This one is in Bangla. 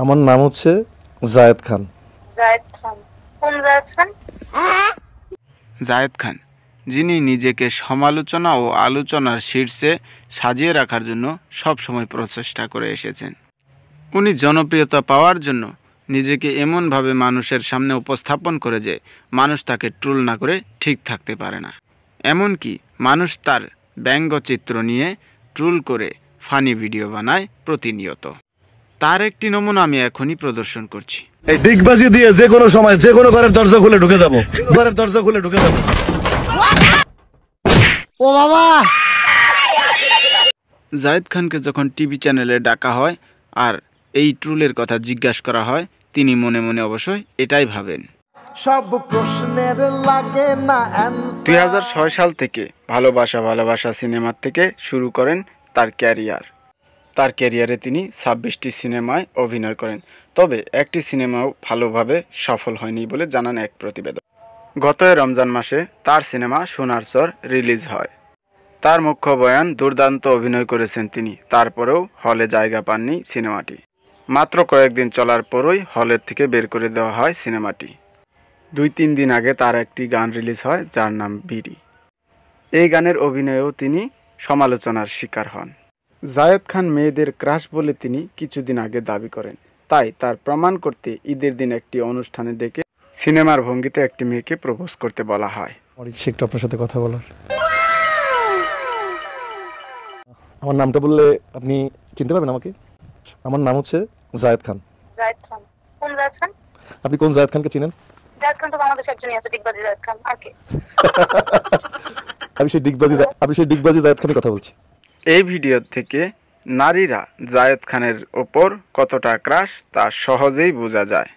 আমার নাম হচ্ছে জায়েদ খান। জায়েদ খান? কোন জায়েদ খান? জায়েদ খান, যিনি নিজেকে সমালোচনা ও আলোচনার শীর্ষে সাজিয়ে রাখার জন্য সবসময় প্রচেষ্টা করে এসেছেন। উনি জনপ্রিয়তা পাওয়ার জন্য নিজেকে এমনভাবে মানুষের সামনে উপস্থাপন করে যে মানুষ তাকে ট্রোল না করে ঠিক থাকতে পারে না। এমনকি মানুষ তার ব্যঙ্গচিত্র নিয়ে ট্রোল করে ফানি ভিডিও বানায় প্রতিনিয়ত। তার একটি নমুনা আমি এখনই প্রদর্শন করছি। এই ডিগবাজি দিয়ে যে কোনো সময় যে কোনো ঘরের দরজা খুলে ঢুকে যাবো, ঘরের দরজা খুলে ঢুকে যাবো। ও বাবা! জায়েদ খানকে যখন টিভি চ্যানেলে ডাকা হয় আর এই ট্রোলের কথা জিজ্ঞাসা করা হয়, তিনি মনে মনে অবশ্যই এটাই ভাবেন। সব প্রশ্নের লাগে না 2006 সাল থেকে ভালোবাসা ভালোবাসা সিনেমা থেকে শুরু করেন তার ক্যারিয়ার। তার ক্যারিয়ারে তিনি 26টি সিনেমায় অভিনয় করেন, তবে একটি সিনেমাও ভালোভাবে সফল হয়নি বলে জানান এক প্রতিবেদক। গত রমজান মাসে তার সিনেমা সোনার চর রিলিজ হয়। তার মুখ্য বয়ান, দুর্দান্ত অভিনয় করেছেন তিনি, তারপরেও হলে জায়গা পাননি সিনেমাটি। মাত্র কয়েকদিন চলার পরই হলের থেকে বের করে দেওয়া হয় সিনেমাটি। 2-3 দিন আগে তার একটি গান রিলিজ হয় যার নাম বিড়ি। এই গানের অভিনয়েও তিনি সমালোচনার শিকার হন। জায়েদ খান মেয়েদের ক্রাশ বলে তিনি কিছুদিন আগে দাবি করেন। তাই তার প্রমাণ করতে ঈদের দিন একটি অনুষ্ঠানে ডেকে সিনেমার ভঙ্গিতে একটি মেয়েকে প্রপোজ করতে বলা হয়। আমার ইচ্ছে একটু আপনার সাথে কথা বলার। আমার নামটা বললে আপনি চিনতে পারবেন আমাকে? আমার নাম হচ্ছে জায়েদ খান। জায়েদ খান? কোন জায়েদ খান? আপনি কোন জায়েদ খানকে চিনেন? জায়েদ খান তো বাংলাদেশে একজনই আছে, ডিগবাজি জায়েদ খান। আর কে? আমি সেই ডিগবাজি জায়েদ খানের কথা বলছি। এই ভিডিও থেকে নারীরা জায়েদ খানের ওপর কতটা ক্রাশ তা সহজেই বোঝা যায়।